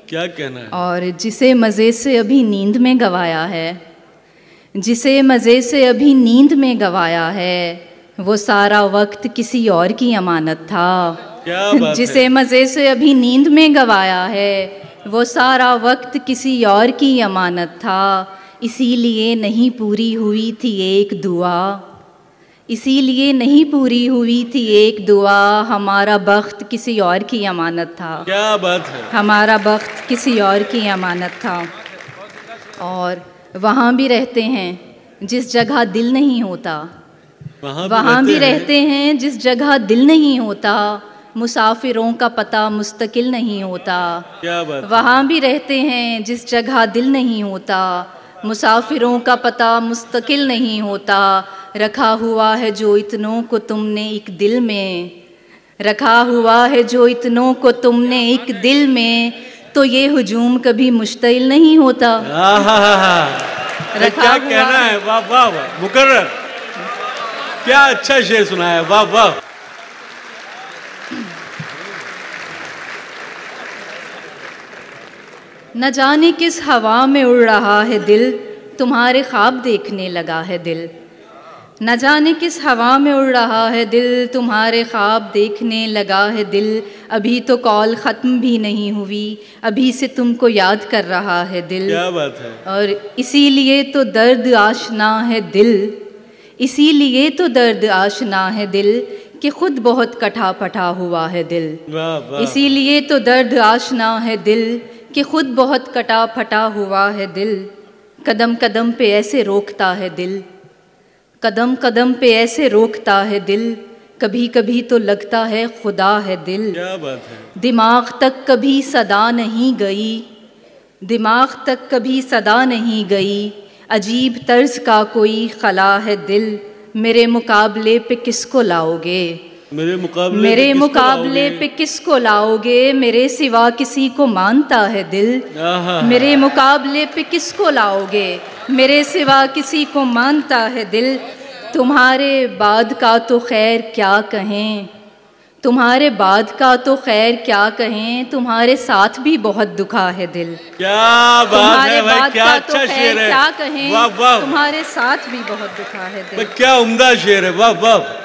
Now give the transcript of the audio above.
क्या कहना है? और जिसे मज़े से अभी नींद में गवाया है, जिसे मज़े से अभी नींद में गवाया है, वो सारा वक्त किसी और की अमानत था। क्या बात जिसे है? मज़े से अभी नींद में गवाया है, वो सारा वक्त किसी और की अमानत था। इसीलिए नहीं पूरी हुई थी एक दुआ, इसीलिए नहीं पूरी हुई थी एक दुआ। हमारा बख्त किसी और की अमानत था। क्या बात है? हमारा बख्त किसी और की अमानत था। और वहाँ भी रहते हैं जिस जगह दिल नहीं होता, वहाँ भी रहते हैं जिस जगह दिल नहीं होता। मुसाफिरों का पता मुस्तकिल नहीं होता। क्या बात? वहाँ भी रहते हैं जिस जगह दिल नहीं होता। मुसाफिरों का पता मुस्तकिल नहीं होता। रखा हुआ है जो इतनों को तुमने एक दिल में, रखा हुआ है जो इतनों को तुमने एक दिल में, तो ये हुजूम कभी मुश्तिल नहीं होता। क्या कहना है? वाह वाह वाह मुकर्रर, क्या अच्छा शेर सुनाया, वाह वाह। न जाने किस हवा में उड़ रहा है दिल, तुम्हारे ख्वाब देखने लगा है दिल। न जाने किस हवा में उड़ रहा है दिल, तुम्हारे ख्वाब देखने लगा है दिल। अभी तो कॉल ख़त्म भी नहीं हुई, अभी से तुमको याद कर रहा है दिल। क्या बात है? और इसीलिए तो दर्द आशना है दिल, इसीलिए तो दर्द आशना है दिल, कि खुद बहुत कटा पटा हुआ है दिल। वाह वाह। इसीलिए तो दर्द आशना है दिल, कि खुद बहुत कटा फटा हुआ है दिल। कदम कदम पे ऐसे रोकता है दिल, कदम कदम पे ऐसे रोकता है दिल, कभी कभी तो लगता है खुदा है दिल। क्या बात है? दिमाग तक कभी सदा नहीं गई, दिमाग तक कभी सदा नहीं गई, अजीब तर्ज का कोई खला है दिल। मेरे मुकाबले पे किसको लाओगे, मेरे मुकाबले पे किसको लाओगे, मेरे सिवा किसी को मानता है दिल। मेरे मुकाबले पे किसको लाओगे, मेरे सिवा किसी को मानता है दिल। तुम्हारे बाद का तो खैर क्या कहें, तुम्हारे बाद का तो खैर क्या कहें, तुम्हारे साथ भी बहुत दुखा है दिल। क्या बात है भाई, क्या अच्छा शेर है, क्या कहें, वाह वाह। तुम्हारे साथ भी बहुत दुखा है दिल। क्या उम्दा शेर है, वाह वाह।